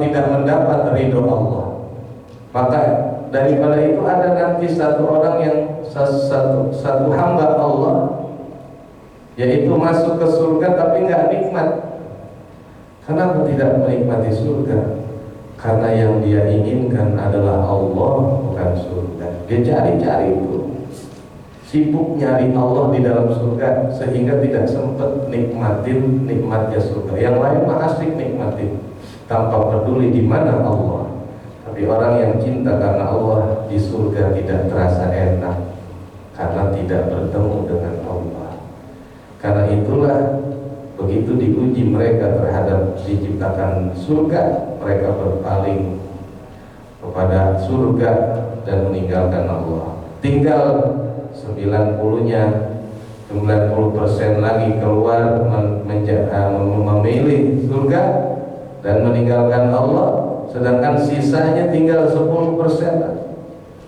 tidak mendapat ridho Allah. Maka daripada itu ada nanti satu orang yang satu hamba Allah, yaitu masuk ke surga tapi nggak nikmat. Kenapa tidak menikmati surga? Karena yang dia inginkan adalah Allah, bukan surga. Dia cari-cari itu, sibuk nyari Allah di dalam surga, sehingga tidak sempat nikmatin nikmatnya surga. Yang lain mah asik nikmatin, tanpa peduli di mana Allah. Tapi orang yang cinta karena Allah di surga tidak terasa enak, karena tidak bertemu dengan Allah. Karena itulah begitu diuji mereka terhadap diciptakan surga, mereka berpaling kepada surga dan meninggalkan Allah. Tinggal 90% lagi keluar memilih surga dan meninggalkan Allah, sedangkan sisanya tinggal 10%,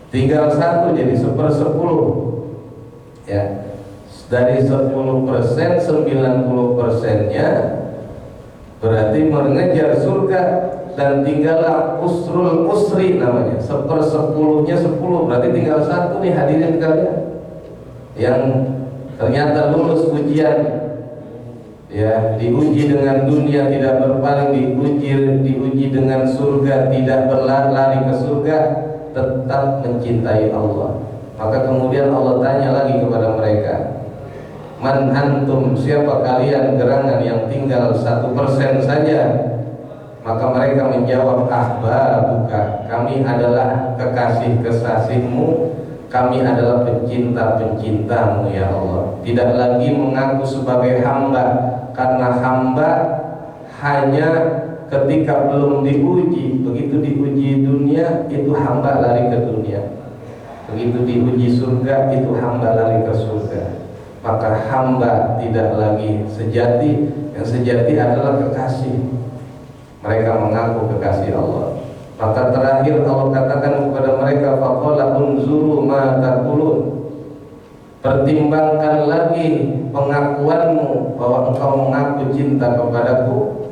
tinggal 1, jadi 1/10 ya. Dari 10%, 90%-nya berarti mengejar surga, dan tinggallah usrul usri namanya, 1/10-nya 10, berarti tinggal 1 nih hadirin kalian yang ternyata lulus ujian ya, diuji dengan dunia tidak berpaling, diuji dengan surga tidak berlari ke surga, tetap mencintai Allah. Maka kemudian Allah tanya lagi kepada mereka, man antum, siapa kalian gerangan yang tinggal 1% saja? Maka mereka menjawab, ahbabuka, kami adalah kekasih-kekasihmu, kami adalah pencinta-pencintamu ya Allah. Tidak lagi mengaku sebagai hamba, karena hamba hanya ketika belum diuji. Begitu diuji dunia, itu hamba lari ke dunia. Begitu diuji surga, itu hamba lari ke surga. Maka hamba tidak lagi sejati. Yang sejati adalah kekasih. Mereka mengaku kekasih Allah. Maka terakhir Allah katakan kepada mereka, faqala unzuru ma taqulun, pertimbangkan lagi pengakuanmu bahwa engkau mengaku cinta kepadaku.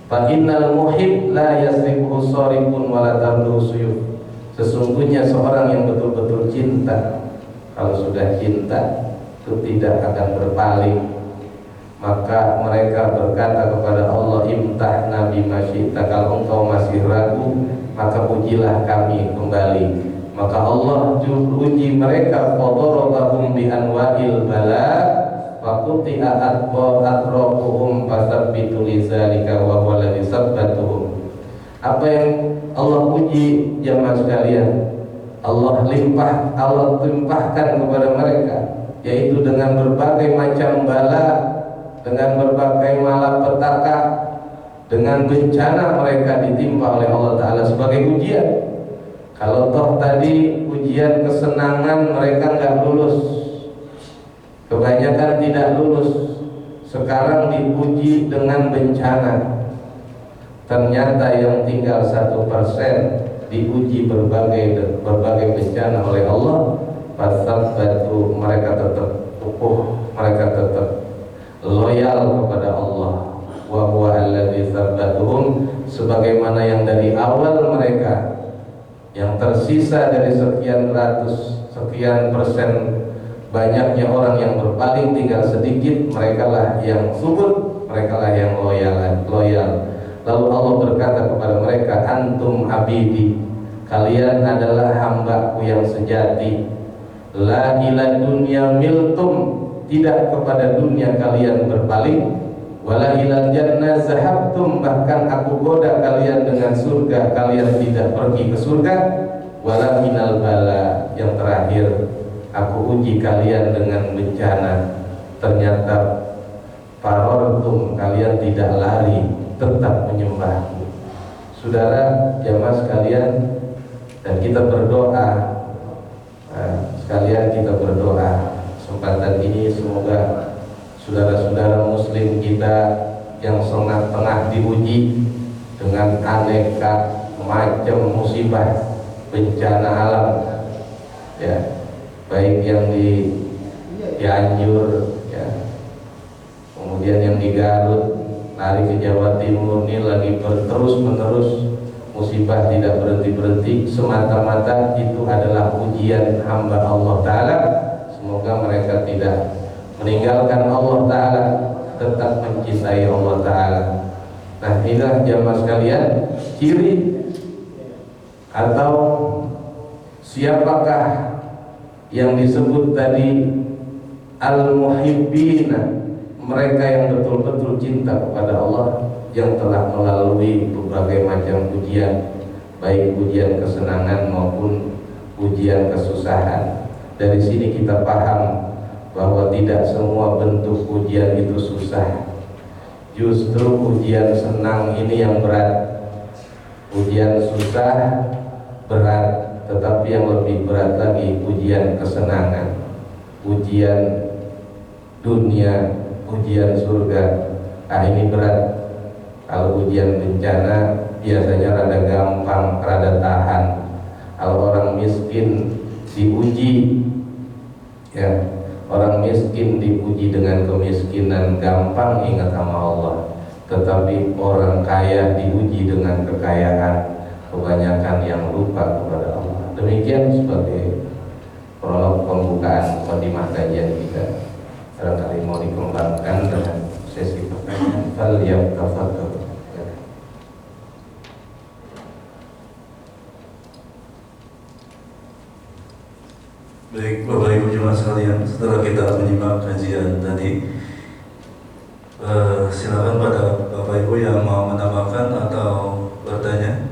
Fa innal muhib la yasrifu sarifun wa la tamdu suyuf. Sesungguhnya seorang yang betul-betul cinta, kalau sudah cinta itu tidak akan berpaling. Maka mereka berkata kepada Allah, imtah nabi masyita, kalau engkau masih ragu maka ujilah kami kembali. Maka Allah uji mereka, fadarabahum bi anwa'il bala wa quti'a atraquhum fasabbitu lidzalika wa huwa alladzi sabbatuhum. Apa yang Allah uji jemaah sekalian, Allah limpahkan kepada mereka, yaitu dengan berbagai macam bala, dengan berbagai malapetaka, dengan bencana mereka ditimpa oleh Allah Ta'ala sebagai ujian. Kalau toh tadi ujian kesenangan mereka nggak lulus, kebanyakan tidak lulus, sekarang diuji dengan bencana. Ternyata yang tinggal 1% diuji berbagai bencana oleh Allah. Fasabbatu, mereka tetap kukuh, mereka tetap loyal kepada Allah. Wa huwa alladzi sabbatuhum, sebagaimana yang dari awal mereka, yang tersisa dari sekian persen banyaknya orang yang berpaling tinggal sedikit, mereka lah yang subur, mereka lah yang loyal. Lalu Allah berkata kepada mereka, antum abidi, kalian adalah hambaku yang sejati. La ila dunya miltum, tidak kepada dunia kalian berpaling. Wala ilal jannah zahabtum, bahkan aku goda kalian dengan surga, kalian tidak pergi ke surga. Wala minal bala, yang terakhir aku uji kalian dengan bencana. Ternyata farortum, kalian tidak lari, tetap menyembahku. Saudara jamaah sekalian, dan kita berdoa, sekalian kita berdoa kesempatan ini, semoga saudara-saudara muslim kita yang tengah diuji dengan aneka macam musibah bencana alam ya, baik yang di Cianjur ya, kemudian yang di Garut, lari ke Jawa Timur, ini lagi terus menerus musibah tidak berhenti-berhenti, semata-mata itu adalah ujian hamba Allah Ta'ala. Semoga mereka tidak meninggalkan Allah Ta'ala, tetap mencintai Allah Ta'ala. Nah, inilah jamaah sekalian ciri atau siapakah yang disebut tadi al-muhibbina, mereka yang betul-betul cinta kepada Allah, yang telah melalui berbagai macam ujian, baik ujian kesenangan maupun ujian kesusahan. Dari sini kita paham bahwa tidak semua bentuk ujian itu susah. Justru ujian senang ini yang berat. Ujian susah berat, tetapi yang lebih berat lagi ujian kesenangan, ujian dunia, ujian surga. Ini berat. Kalau ujian bencana biasanya rada gampang, rada tahan. Kalau orang miskin diuji, ya, orang miskin diuji dengan kemiskinan gampang ingat sama Allah. Tetapi orang kaya diuji dengan kekayaan, kebanyakan yang lupa kepada Allah. Demikian sebagai prolog pembukaan mukadimah kajian kita. Barangkali mau dikembangkan dengan sesi pertanyaan. Fal yatafadhal. Baik, Bapak Ibu jemaah sekalian, setelah kita menyimak kajian tadi, silakan pada Bapak Ibu yang mau menambahkan atau bertanya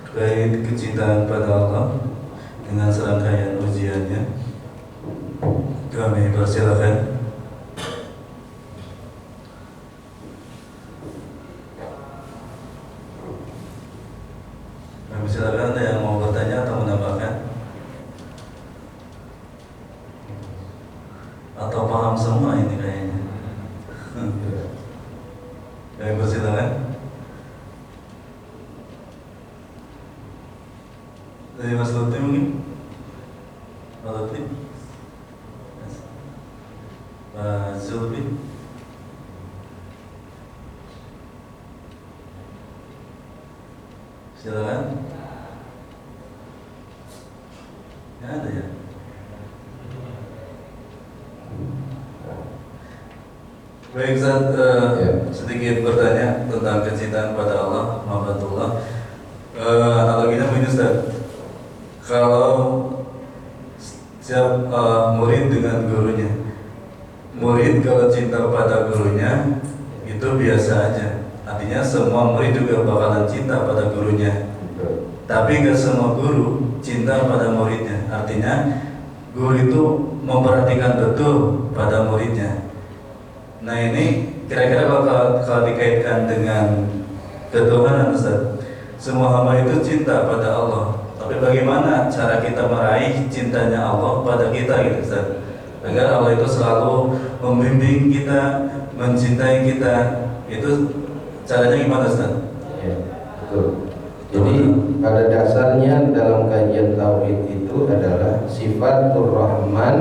terkait kecintaan pada Allah dengan serangkaian ujiannya. Kami persilakan. Kami silakan, ada yang mau bertanya atau menambahkan? Atau paham semua ini kayaknya? Kami persilakan. Dari Mas Lutfi mungkin? Mas Lutfi? Pak Zulfi? Silakan. Ya, ada ya? Baik, Ustaz, sedikit bertanya tentang kecintaan pada Allah, mahabbatullah. Analoginya begini, Ustaz. Kalau setiap murid dengan gurunya, murid kalau cinta pada gurunya itu biasa aja. Artinya semua murid juga bakalan cinta pada gurunya. Tapi gak semua guru cinta pada muridnya. Artinya guru itu memperhatikan betul pada muridnya. Nah, ini kira-kira kalau dikaitkan dengan ketuhanan, Ustaz, semua hamba itu cinta pada Allah. Tapi bagaimana cara kita meraih cintanya Allah pada kita, gitu, Ustaz? Agar Allah itu selalu membimbing kita, mencintai kita. Itu caranya gimana, Ustaz? Ya, betul. Jadi pada dasarnya dalam kajian tauhid itu adalah sifatur Rahman,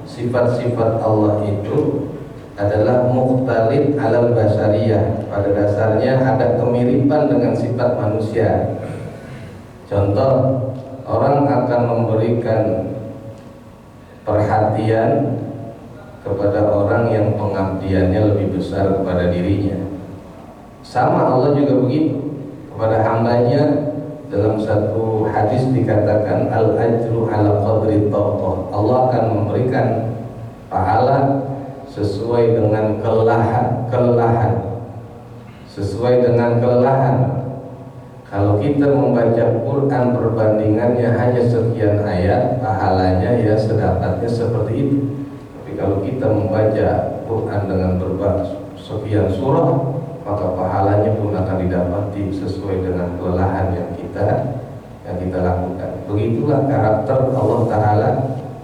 sifat-sifat Allah itu adalah mukhtalif alal basariyah. Pada dasarnya ada kemiripan dengan sifat manusia. Contoh, orang akan memberikan perhatian kepada orang yang pengabdiannya lebih besar kepada dirinya. Sama Allah juga begitu kepada hambanya. Dalam satu hadis dikatakan al-ajru ala qadri taqah. Allah akan memberikan pahala sesuai dengan kelelahan. Sesuai dengan kelelahan. Kalau kita membaca Quran perbandingannya hanya sekian ayat, pahalanya ya sedapatnya seperti itu. Tapi kalau kita membaca Quran dengan sekian surah, maka pahalanya pun akan didapati sesuai dengan kelelahan yang kita lakukan. Begitulah karakter Allah Ta'ala,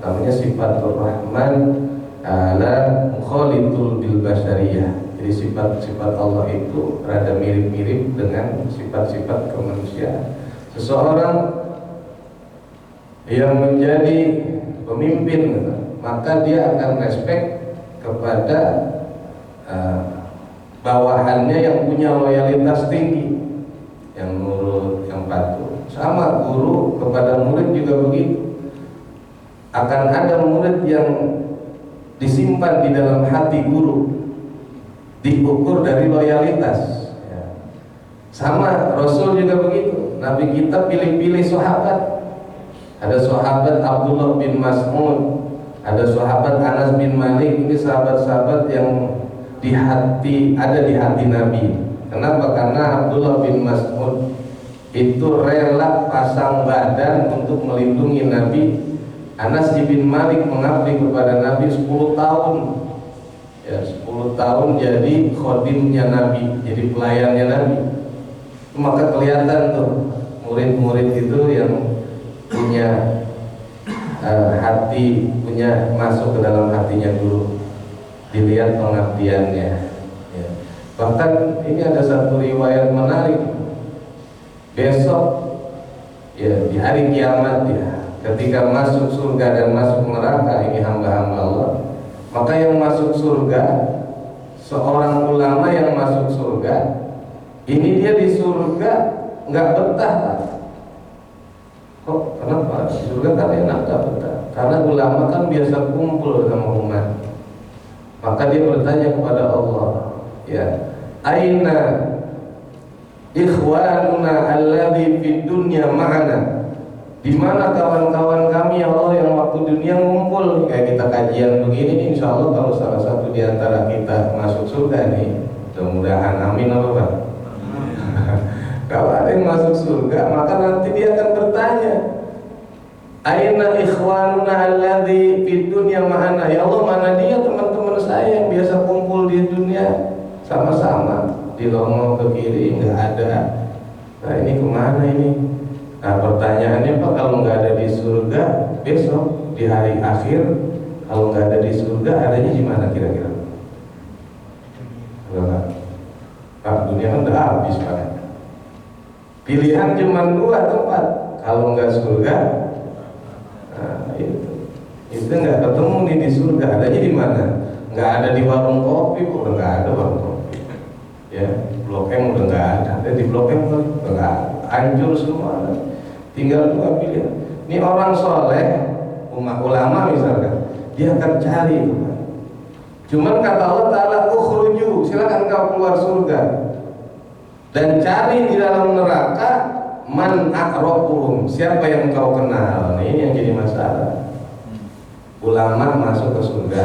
namanya sifatur Rahman ala mukhalitul bil basariyah. Jadi sifat-sifat Allah itu rada mirip-mirip dengan sifat-sifat kemanusiaan. Seseorang yang menjadi pemimpin, maka dia akan respect kepada bawahannya yang punya loyalitas tinggi, yang akan ada murid yang disimpan di dalam hati guru, diukur dari loyalitas. Ya. Sama Rasul juga begitu. Nabi kita pilih-pilih sahabat. Ada sahabat Abdullah bin Mas'ud, ada sahabat Anas bin Malik. Ini sahabat-sahabat yang ada di hati Nabi. Kenapa? Karena Abdullah bin Mas'ud itu rela pasang badan untuk melindungi Nabi. Anas bin Malik mengabdi kepada Nabi 10 tahun. Ya, 10 tahun jadi khodimnya Nabi, jadi pelayannya Nabi. Maka kelihatan tuh murid-murid itu yang punya hati, punya masuk ke dalam hatinya guru. Dilihat pengabdiannya. Ya. Bahkan ini ada satu riwayat menarik. Besok, ya, di hari kiamat, ya, ketika masuk surga dan masuk neraka, ini hamba-hamba Allah, maka yang masuk surga, seorang ulama yang masuk surga, ini dia di surga nggak betah. Kok kenapa? Di surga kan enak, nggak betah. Karena ulama kan biasa kumpul sama umat. Maka dia bertanya kepada Allah, ya, aina ikhwanuna alladzi fid dunya ma'ana? Di mana kawan-kawan kami ya Allah yang waktu dunia ngumpul? Kayak kita kajian begini nih, insya Allah kalau salah satu di antara kita masuk surga nih, mudah-mudahan, amin apa Pak? Kalau ada yang masuk surga, maka nanti dia akan bertanya, aina ikhwanuna alladzi fid dunya ma'ana? Ya Allah, mana dia teman-teman saya yang biasa kumpul di dunia sama-sama? Di longok ke kiri nggak ada. Nah ini kemana ini? Nah pertanyaannya Pak, kalau nggak ada di surga, besok di hari akhir, kalau nggak ada di surga, adanya di mana kira-kira? Pak, dunia kan udah habis Pak. Pilihan cuma 2 tempat. Kalau nggak surga, nah itu nggak ketemu nih di surga. Adanya di mana? Nggak ada di warung kopi, udah nggak ada warung kopi. Ya, Blok M udah nggak ada. Di Blok M udah nggak, hancur semua. Tinggal 2 pilihan. Ini orang soleh, umat ulama misalkan, dia akan cari itu. Cuman kata Allah Ta'ala, ukhruju, silakan kau keluar surga dan cari di dalam neraka man a'rafuhum, siapa yang kau kenal. Nah, ini yang jadi masalah. Ulama masuk ke surga,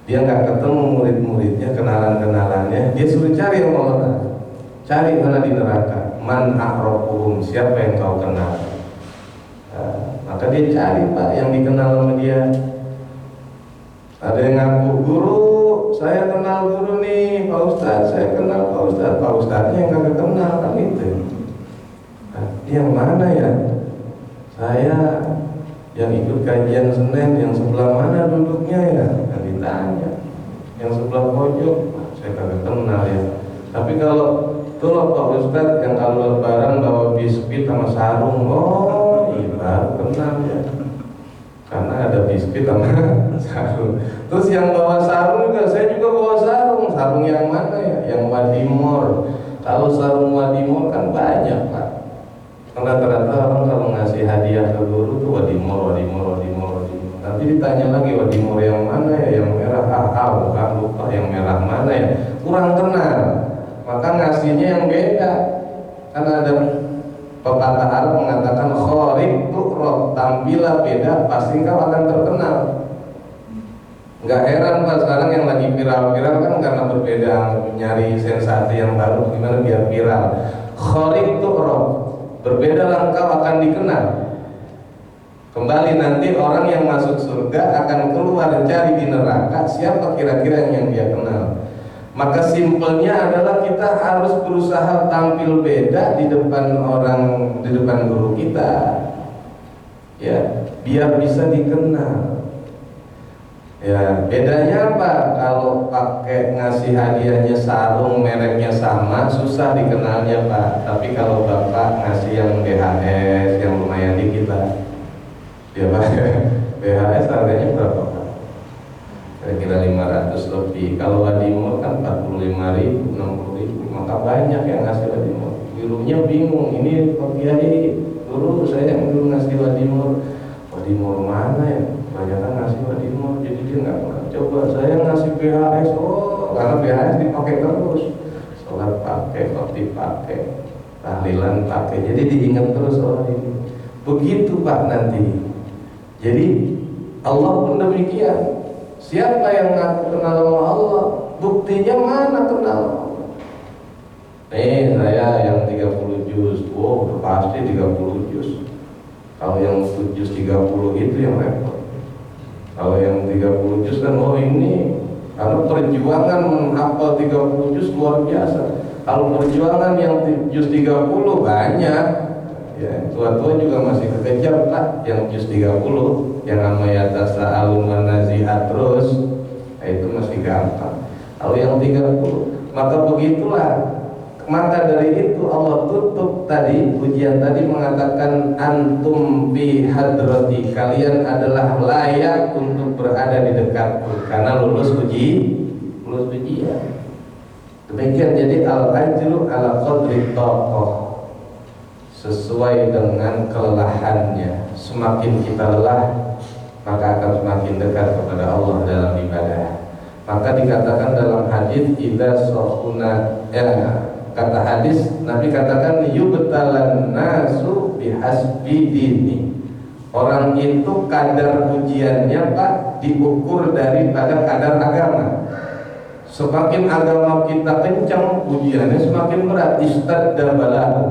dia nggak ketemu murid-muridnya, kenalan-kenalannya, dia suruh cari yang Allah. Cari mana di neraka, man a'rafuhum, siapa yang kau kenal. Nah, maka dia cari Pak yang dikenal sama dia. Ada yang ngaku, guru, saya kenal guru nih, Pak Ustadz, saya kenal Pak Ustadz. Pak Ustadznya yang kagak kenal kan itu. Nah, yang mana ya? Saya yang ikut kajian Senin, yang sebelah mana duduknya ya? Nah, ditanya. Yang sebelah pojok, saya kagak kenal ya. Tapi kalau tuh Pak Ustadz yang kalau lebaran bawa biskuit sama sarung, oh iya kenal ya. Karena ada biskuit sama sarung. Terus yang bawa sarung juga, saya juga bawa sarung. Sarung yang mana ya? Yang Wadimor. Kalau sarung Wadimor kan banyak Pak. Rata-rata orang kalau ngasih hadiah ke guru tuh Wadimor. Nanti ditanya lagi Wadimor yang mana ya? Yang merah, bukan, lupa yang merah mana ya? Kurang kenal. Maka ngasihnya yang beda. Karena ada pepatah Arab mengatakan khoriq tu'rab, tampillah beda pasti kau akan terkenal. Nggak heran Pak, sekarang yang lagi viral-viral kan karena berbeda, nyari sensasi yang baru gimana biar viral. Khoriq tu'rab, berbedalah kau akan dikenal. Kembali nanti orang yang masuk surga akan keluar cari di neraka, siapa kira-kira yang dia kenal. Maka simpelnya adalah kita harus berusaha tampil beda di depan orang, di depan guru kita, ya, biar bisa dikenal. Ya, bedanya apa? Kalau pakai ngasih hadiahnya sarung mereknya sama, susah dikenalnya Pak. Tapi kalau Bapak ngasih yang BHS yang lumayan dikit lah, ya Pak. BHS harganya berapa Pak? Kira-kira 500 lebih. Kalau Wadimor kan 45.000, 60.000. Maka banyak yang ngasih Wadimor. Gurunya bingung, ini Pak Kiai, guru saya yang dulu ngasih Wadimor. Wadimor mana ya? Banyak kan ngasih Wadimor, jadi dia nggak pernah coba. Saya ngasih BHS, karena BHS dipakai terus. Sholat pakai, khotib pakai, tahlilan pakai, jadi diingat terus orang ini. Begitu Pak nanti. Jadi Allah pun demikian. Siapa yang ngaku kenal sama Allah, buktinya mana kenal Allah? Nih saya yang 30 juz, pasti 30 juz. Kalau yang juz 30 itu yang repot. Kalau yang 30 juz kan ini karena perjuangan menghafal 30 juz luar biasa. Kalau perjuangan yang juz 30 banyak, ya tua-tua juga masih kekejar lah yang juz 30, yang namanya tasa'alun wa nazi'at terus, itu masih gampang. Kalau yang 30, maka begitulah. Maka dari itu Allah tutup tadi ujian tadi mengatakan antum bi hadrati, kalian adalah layak untuk berada di dekatku karena lulus ujian. Demikian, jadi al-ajru ala qadri taqah, sesuai dengan kelelahannya. Semakin kita lelah, maka akan semakin dekat kepada Allah dalam ibadah. Maka dikatakan dalam hadis idza sahuna, kata hadis Nabi katakan yubtalan nasu bihasbi dini. Orang itu kadar ujiannya Pak diukur daripada kadar agama. Semakin agama kita kencang, ujiannya semakin berat. Istadda balahu.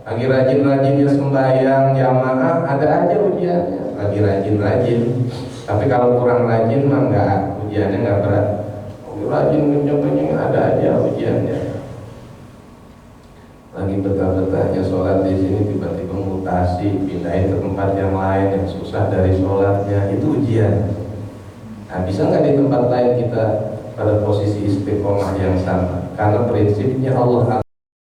Lagi rajin-rajinnya sembahyang jamaah, ada aja ujiannya. Lagi rajin-rajin. Tapi kalau kurang rajin mah enggak, ujiannya enggak berat. Rajin kencang-kencang ada aja ujiannya. Lagi betah-betahnya sholat di sini tiba-tiba mutasi, pindahin ke tempat yang lain yang susah dari sholatnya, itu ujian. Nah, bisa nggak di tempat lain kita pada posisi istiqomah yang sama? Karena prinsipnya Allah